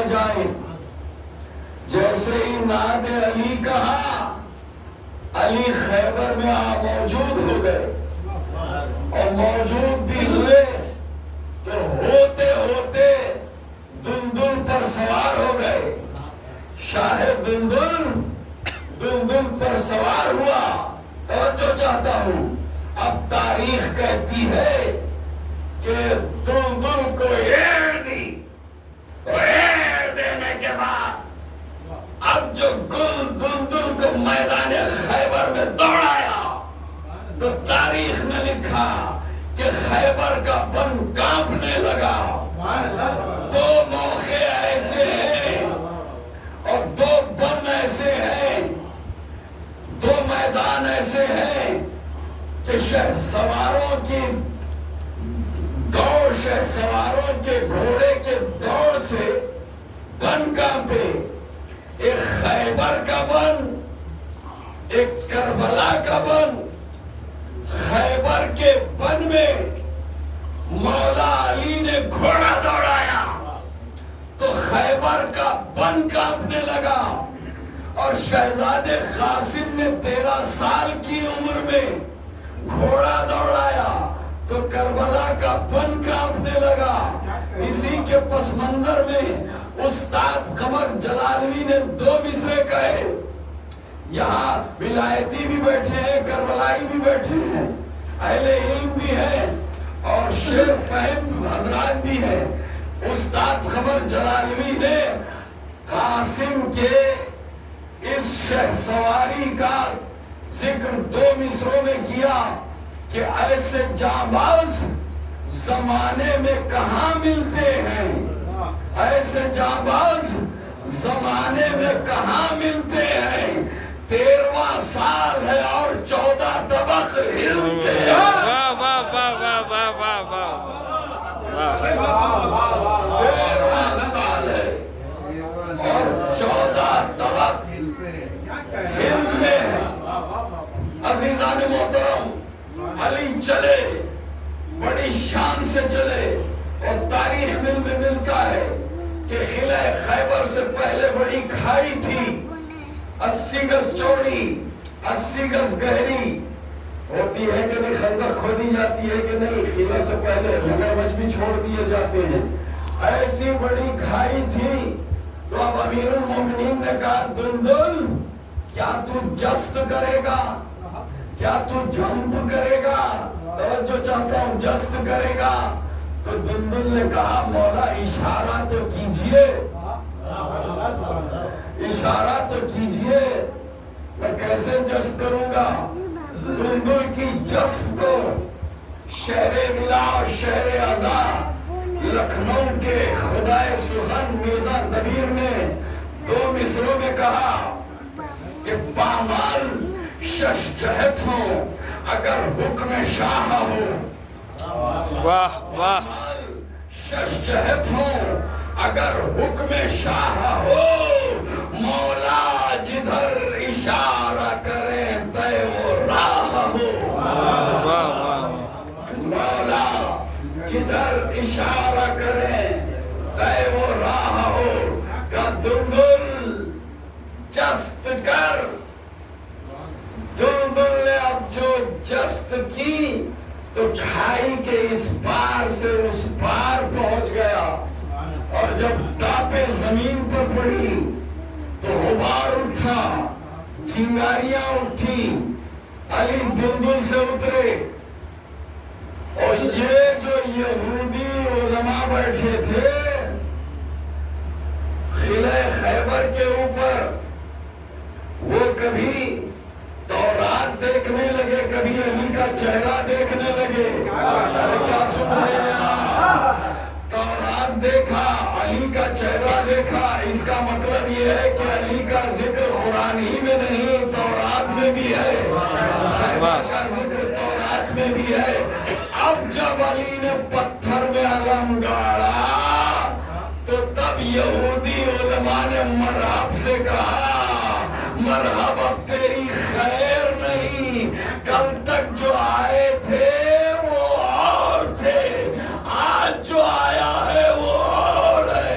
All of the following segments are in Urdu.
جائیں. جیسے ہی ناد علی کہا علی خیبر میں موجود ہو گئے اور موجود بھی ہوئے تو ہوتے ہوتے دلدل پر سوار ہو گئے. شاہ دلدل پر سوار ہوا. توجہ چاہتا ہوں. اب تاریخ کہتی ہے کہ دلدل کو ایڑ دی. ایڑ دینے کے بعد اب جو دلدل کو میدان خیبر میں دوڑایا تو تاریخ میں لکھا کہ خیبر کا بن کانپنے لگا. دو موقع ایسے ہیں اور دو بن ایسے ہیں, دو میدان ایسے ہیں کہ شہ سواروں کی دوڑ, شہ سواروں کے گھوڑے کے دوڑ سے بن کانپے. ایک خیبر کا بن, ایک کربلا کا بن. خیبر کے بن میں مولا علی نے گھوڑا دوڑایا تو خیبر کا بن کانپنے لگا, اور شہزادے قاسم نے 13 سال کی عمر میں گھوڑا دوڑایا تو کربلا کا بن کانپنے لگا. اسی کے پس منظر میں استاد قمر جلالوی نے 2 مصرے کہے. یہاں ولایتی بھی بیٹھے ہیں, کربلائی بھی بیٹھے ہیں, اہل علم بھی ہیں اور شیر فہم حضرات بھی ہیں. استاد قمر جلالوی نے قاسم کے اس شہ سواری کا ذکر 2 مصروں میں کیا کہ ایسے جانباز زمانے میں کہاں ملتے ہیں, ایسے جانباز زمانے میں کہاں ملتے ہیں. 13واں سال ہے اور 14 طبق ہلتے ہیں. 13واں سال ہے اور 14 طبق ہلتے ہیں. عزیزان محترم, علی چلے, بڑی شان سے چلے, اور تاریخ میں ملتا ہے کہ قلعہ خیبر سے پہلے بڑی کھائی تھی, 80 گز چوڑی, 80 گز گہری. ہوتی ہے کہ نہیں, خندق کھودی جاتی ہے کہ نہیں, قلعے سے پہلے مگرمچھ بھی چھوڑ دیے جاتے ہیں. ایسی بڑی کھائی تھی. تو اب امیر المومنین نے کہا دلدل کیا تو جست کرے گا, کیا تو جھمپ کرے گا؟ توجہ چاہتا ہوں, جست کرے گا. تو دلدل نے کہا مولا اشارہ تو کیجئے, اشارہ تو کیجئے, میں کیسے جست کروں گا؟ دلدل کی جست کو شہر ولا اور شہر عزا لکھنؤ کے خدائے سخن مرزا دبیر نے 2 مصروں میں کہا کہ پامال شش جہت ہو اگر حکم شاہ ہو. واہ واہ. شش جہت ہو اگر حکم شاہ ہو, مولا جدھر اشارہ کرے تے وہ راہ ہو. مولا جدھر اشارہ کرے تے وہ راہ ہو. کہ دلدل جست کر. دلدل نے اب جو جست کی تو کھائی کے اس پار سے اس پار پہنچ گیا, اور جب ٹاپیں زمین پر پڑی تو غبار اٹھا, چنگاریاں اٹھی. علی دلدل سے اترے, اور یہ جو یہودی علماء بیٹھے تھے قلعہ خیبر کے اوپر, وہ کبھی تورات دیکھنے لگے, کبھی علی کا چہرہ دیکھنے لگے. کیا سن رہے ہیں؟ تورات دیکھا, علی کا چہرہ دیکھا. اس کا مطلب یہ ہے کہ علی کا ذکر قرآن ہی میں نہیں, تورات میں بھی ہے. خیبر کا ذکر تورات میں بھی ہے. اب جب علی نے پتھر میں علم گاڑا تو تب یہودی علماء نے مرحب سے کہا مرحب, اب تیری خیر نہیں, کل تک جو آئے تھے وہ اور تھے, آج جو آیا ہے وہ اور ہے.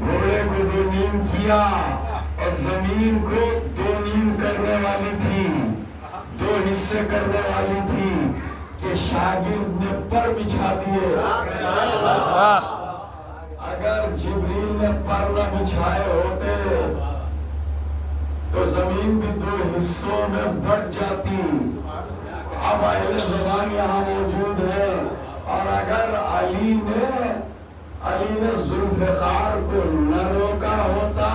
گھوڑے کو دو نیم کیا اور زمین کو دو نیم کرنے والی تھی، دو حصے کرنے والی تھی کہ شاگرد نے پر بچھا دیے۔ اگر جبریل نے پر نہ بچھائے ہوتے تو زمین بھی دو حصوں میں بٹ جاتی۔ اب اہل زبان یہاں موجود ہے، اور اگر علی نے ذوالفقار کو نہ روکا ہوتا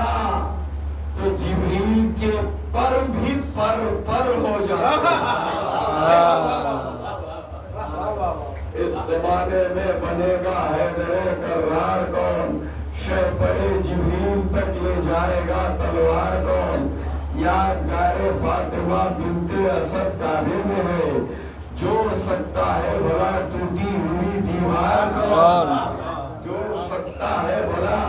تو جبریل کے پر بھی پر ہو جاتے۔ اس زمانے میں بنے گا حیدر کرار کون؟ شہپر جبریل تک لے جائے گا تلوار کون؟ یادگار فاطمہ بنت اسد کعبے میں ہے، جوڑ سکتا ہے بھلا ٹوٹی ہوئی دیوار کون؟ جوڑ سکتا ہے بھلا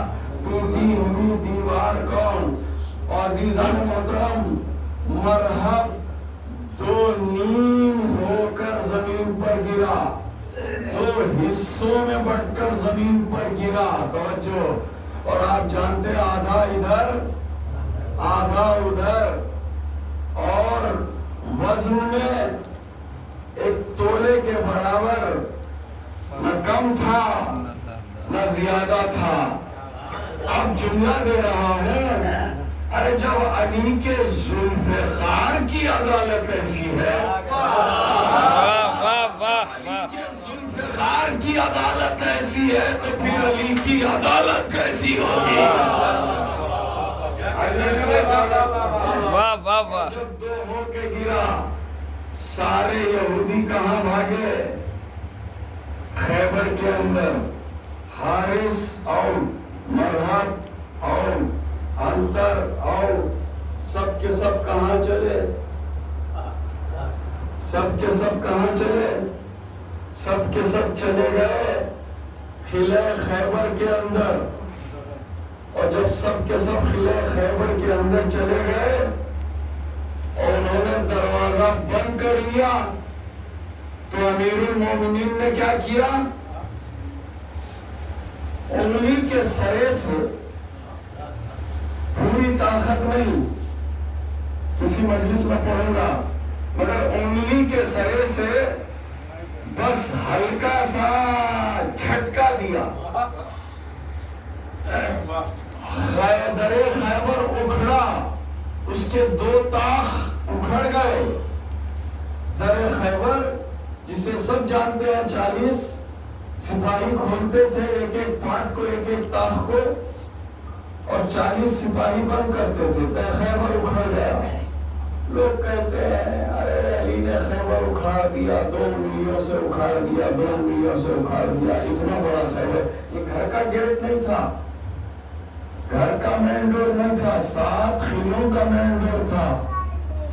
ٹوٹی ہوئی دیوار کون؟ عزیزان محترم، مرحب دو نیم ہو کر زمین پر گرا، دو حصوں میں بٹ کر زمین پر گرا۔ توجہ، اور آپ جانتے ہیں آدھا ادھر آدھا ادھر، اور وزن میں ایک تولے کے برابر نہ کم تھا نہ زیادہ تھا۔ اب جملہ دے رہا ہوں، ارے جب علی کے ذوالفقار کی عدالت ایسی ہے، ذوالفقار کی عدالت ایسی ہے تو پھر علی کی عدالت کیسی ہوگی؟ علی کی عدالت جب دو ہو کے گرا، سارے یہودی کہاں بھاگے؟ خیبر کے اندر حارث آؤٹ، مرحب آؤٹ، انتر آؤٹ، سب کے سب کہاں چلے؟ سب کے سب کہاں چلے؟ سب کے سب چلے گئے قلعہ خیبر کے اندر، اور جب سب کے سب قلعہ خیبر کے اندر چلے گئے اور انہوں نے دروازہ بند کر لیا تو امیر المومنین نے کیا کیا؟ انگلی کے سرے سے، پوری طاقت نہیں، کسی مجلس میں پڑھوں گا، مگر انگلی کے سرے سے بس ہلکا سا جھٹکا دیا، در خیبر اکھڑا، اس کے دو طاق اکھڑ گئے۔ در خیبر جسے سب جانتے ہیں، 40 سپاہی کھولتے تھے ایک ایک پارٹ کو، ایک ایک طاق کو، اور 40 سپاہی بند کرتے تھے۔ در خیبر اکھڑ گیا۔ لوگ کہتے ہیں ارے علی نے خیبر اکھاڑ دیا، 2 انگلیوں سے اکھاڑ دیا، 2 انگلیوں سے اکھاڑ دیا، اتنا بڑا خیبر۔ یہ گھر کا گیٹ نہیں تھا، گھر کا مین ڈور نہیں تھا، 7 قلعوں کا مین ڈور تھا،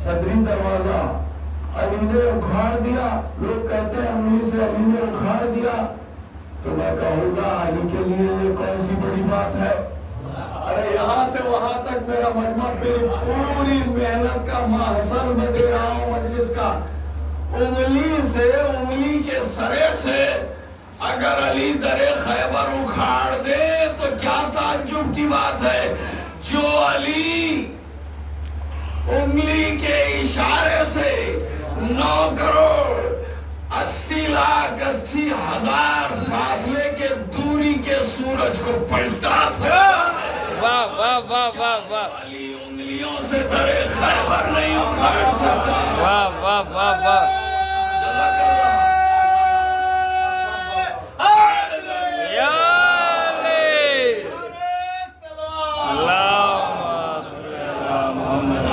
صدری دروازہ۔ علی نے اکھاڑ دیا، لوگ کہتے ہیں انگلی سے علی نے اکھاڑ دیا، تو میں کہوں گا علی کے لیے یہ کون سی بڑی بات ہے؟ ارے یہاں سے وہاں تک میرا مجمع، میری پوری محنت کا محصول میں دے رہا ہوں مجلس کا۔ انگلی سے، انگلی کے سرے سے اگر علی در خیبر اکھاڑ دے تو کیا تعجب کی بات ہے؟ جو علی انگلی کے اشارے سے 9 کروڑ 80 لاکھ 80 ہزار فاصلے کے دوری کے سورج کو پلٹا سکتا ہے، واہ واہ واہ واہ واہ، علی انگلیوں سے در خیبر نہیں اکھاڑ سکتا۔ واہ واہ واہ واہ، یا علی، اللہم صلی علی محمد۔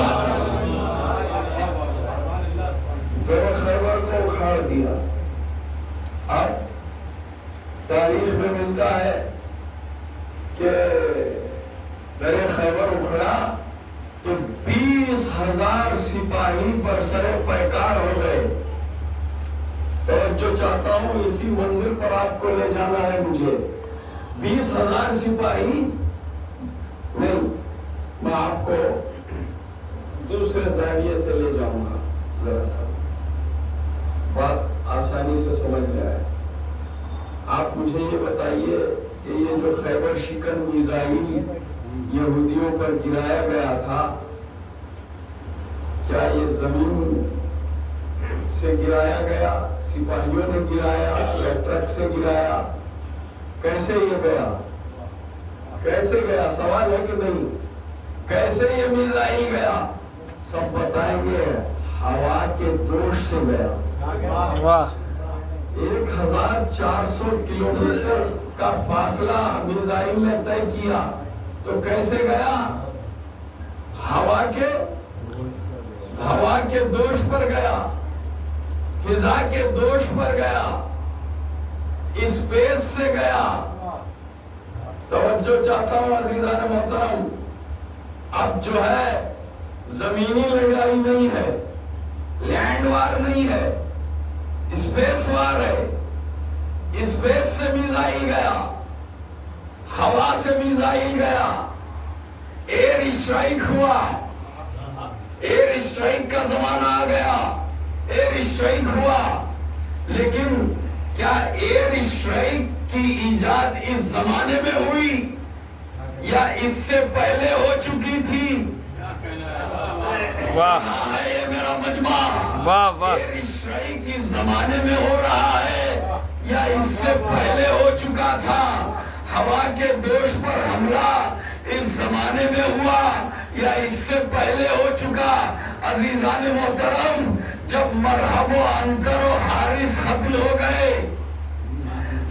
در خیبر کو اکھاڑ دیا۔ اب تاریخ میں ملتا ہے کہ در خیبر اکھڑا تو 20,000 سپاہی برسر پیکار ہو گئے۔ توجہ چاہتا ہوں، اسی منزل پر آپ کو لے جانا ہے مجھے۔ 20,000 سپاہی نہیں، میں آپ کو دوسرے زاویے سے لے جاؤں گا، ذرا سا بات آسانی سے سمجھ میں آئے۔ آپ مجھے یہ بتائیے کہ یہ جو خیبر شکن میزائل یہودیوں پر گرایا گیا تھا، کیا یہ زمین سے گرایا گیا، سپاہیوں نے گرایا یا ٹرک سے گرایا؟ کیسے یہ گیا؟ کیسے گیا؟ سوال ہے کہ نہیں؟ کیسے یہ میزائل گیا؟ سب بتائیں گے، ہوا کے دوش سے گیا۔ واہ 1400 کلومیٹر کا فاصلہ میزائل نے طے کیا، تو کیسے گیا؟ ہوا کے دوش پر گیا، فضا کے دوش پر گیا، اسپیس سے گیا۔ توجہ چاہتا ہوں عزیزان محترم، اب جو ہے زمینی لڑائی نہیں ہے، لینڈ وار نہیں ہے، اسپیس وار ہے۔ اسپیس سے میزائل گیا، ہوا سے میزائل گیا، ایئر اسٹرائک ہوا، ایئر اسٹرائک کا زمانہ آ گیا، ایئر اسٹرائک ہوا۔ لیکن کیا ایئر اسٹرائک کی ایجاد اس زمانے میں ہوئی یا اس سے پہلے ہو چکی تھی؟ واہ کہاں ہے یہ میرا مجمع؟ واہ واہ ایئر اسٹرائک اس زمانے میں ہو رہا ہے یا اس سے پہلے ہو چکا تھا؟ ہوا کے دوش پر حملہ اس زمانے میں ہوا یا اس سے پہلے ہو چکا؟ عزیزان محترم، جب مرحب و عنتر و حارث قتل ہو گئے،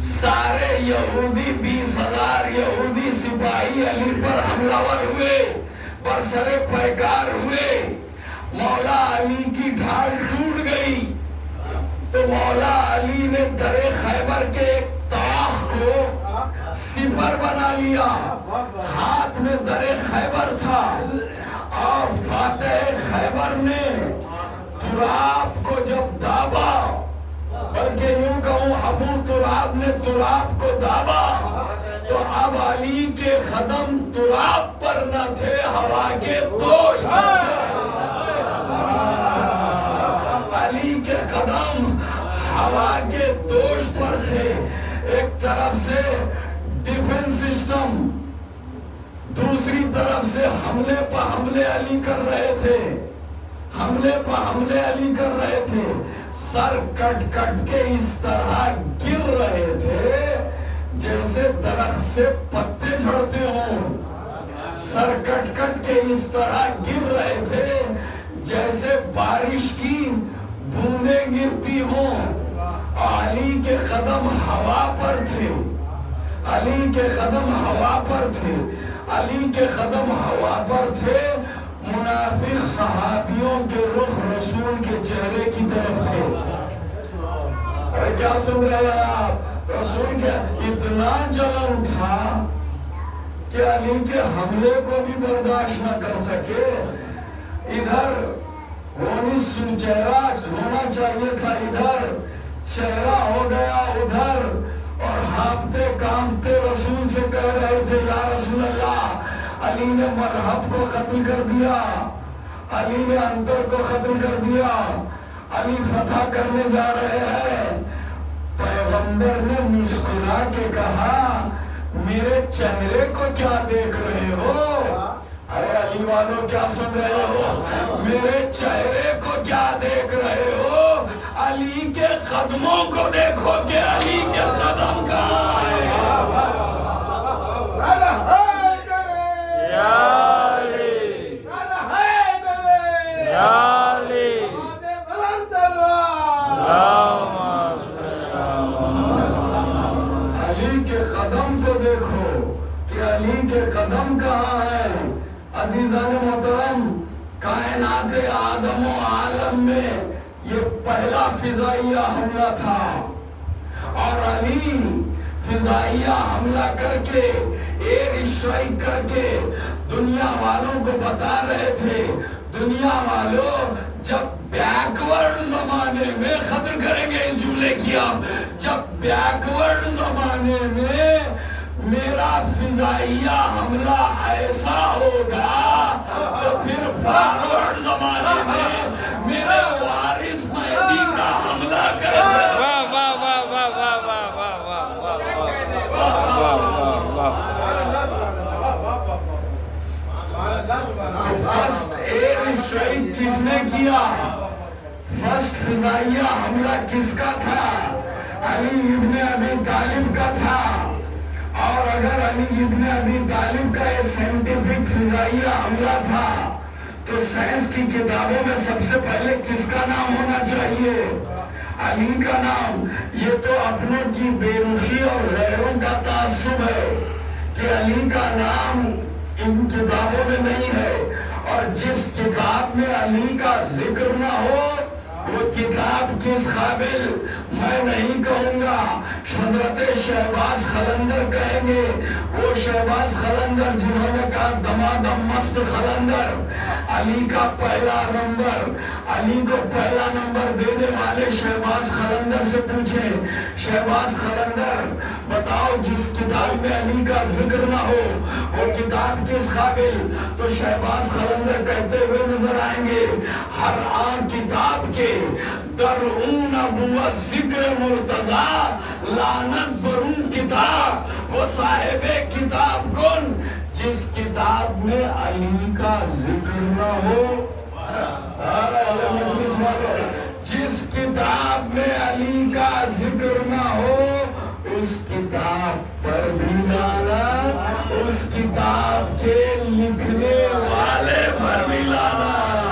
سارے یہودی 20,000 یہودی سپاہی علی پر حملہ ور ہوئے، برسر پیکار ہوئے، مولا علی کی ڈھال ٹوٹ گئی، تو مولا علی نے در خیبر کے ایک طاق کو سپر بنا لیا، ہاتھ میں در خیبر تھا، اور فاتح خیبر نے تراب کو جب دابا، بلکہ یوں کہوں ابو تراب نے تراب کو دابا، تو اب علی کے قدم تراب پر نہ تھے، ہوا کے دوش پر تھے۔ علی کے قدم ہوا کے دوش پر تھے۔ ایک طرف سے ڈیفنس سسٹم، دوسری طرف سے حملے پہ حملے علی کر رہے تھے، حملے پہ حملے علی کر رہے تھے، سر کٹ کٹ کے اس طرح گر رہے تھے جیسے درخت سے پتے جھڑتے ہوں، سر کٹ کٹ کے اس طرح گر رہے تھے جیسے بارش کی بوندیں گرتی ہوں۔ علی کے قدم ہوا پر تھے، علی کے قدم ہوا پر تھے، علی کے قدم ہوا پر تھے۔ منافق صحابیوں کے رخ رسول کے چہرے کی طرف تھے۔ ارے کیا سن رہے ہیں آپ؟ رسول کے اتنا جلن تھا کہ علی کے حملے کو بھی برداشت نہ کر سکے۔ ادھر ہونی چہرہ ہونا چاہیے تھا، ادھر چہرہ ہو گیا ادھر، اور ہانپتے کانپتے رسول سے کہہ رہے تھے، یا رسول اللہ، علی نے مرحب کو قتل کر دیا، علی نے عنتر کو قتل کر دیا، علی فتح کرنے جا رہے ہیں۔ پیغمبر نے مسکرا کے کہا، میرے چہرے کو کیا دیکھ رہے ہو؟ ارے علی والوں کیا سن رہے ہو؟ میرے چہرے کو کیا دیکھ رہے ہو؟ علی کے قدموں کو دیکھو کہ علی کے قدم کہاں ہے۔ علی کے قدم کو دیکھو کہ علی کے قدم کہاں ہے۔ عزیزان محترم، کائنات آدم و عالم میں یہ پہلا فضائیہ حملہ تھا، اور علی فضائیہ حملہ کر کے، ایئر اسٹرائک کر کے دنیا والوں کو بتا رہے تھے، دنیا والوں جب بیکورڈ زمانے میں، خطر کریں گے اس جملے کی آپ، جب بیکورڈ زمانے میں میرا فضائیہ حملہ ایسا ہوگا تو پھر فارورڈ زمانے میں میرے وارث مہدی کا حملہ کیسے؟ واہ واہ واہ واہ واہ واہ واہ واہ واہ واہ واہ واہ کیا؟ فرسٹ فضائیہ حملہ کس کا تھا؟ علی ابن ابی طالب کا تھا۔ اور اگر علی ابن ابی طالب کا یہ سائنٹیفک فضائیہ حملہ تھا تو سائنس کی کتابوں میں سب سے پہلے کس کا نام ہونا چاہیے؟ علی کا نام۔ یہ تو اپنوں کی بے رخی اور غیروں کا تعصب ہے کہ علی کا نام ان کتابوں میں نہیں ہے، اور جس کتاب میں علی کا ذکر نہ ہو وہ کتاب کس قابل؟ میں نہیں کہوں گا، حضرت شہباز خلندر کہیں گے۔ وہ شہباز خلندر جنہوں نے کہا دمادم مست خلندر، علی کا پہلا نمبر، علی کو پہلا نمبر دینے والے شہباز خلندر سے پوچھیں، شہباز خلندر بتاؤ جس کتاب میں علی کا ذکر نہ ہو وہ کتاب کس قابل؟ تو شہباز خلندر کہتے ہوئے نظر آئیں گے، ہر آن کتاب کے در اون ابو ذکر مرتضی، لعنت برون کتاب وہ صاحب کتاب کن جس کتاب میں علی کا ذکر نہ ہو۔ مجلس والوں، جس کتاب میں علی کا ذکر نہ ہو اس کتاب پر بھی لعنت، اس کتاب کے لکھنے والے پر بھی لعنت۔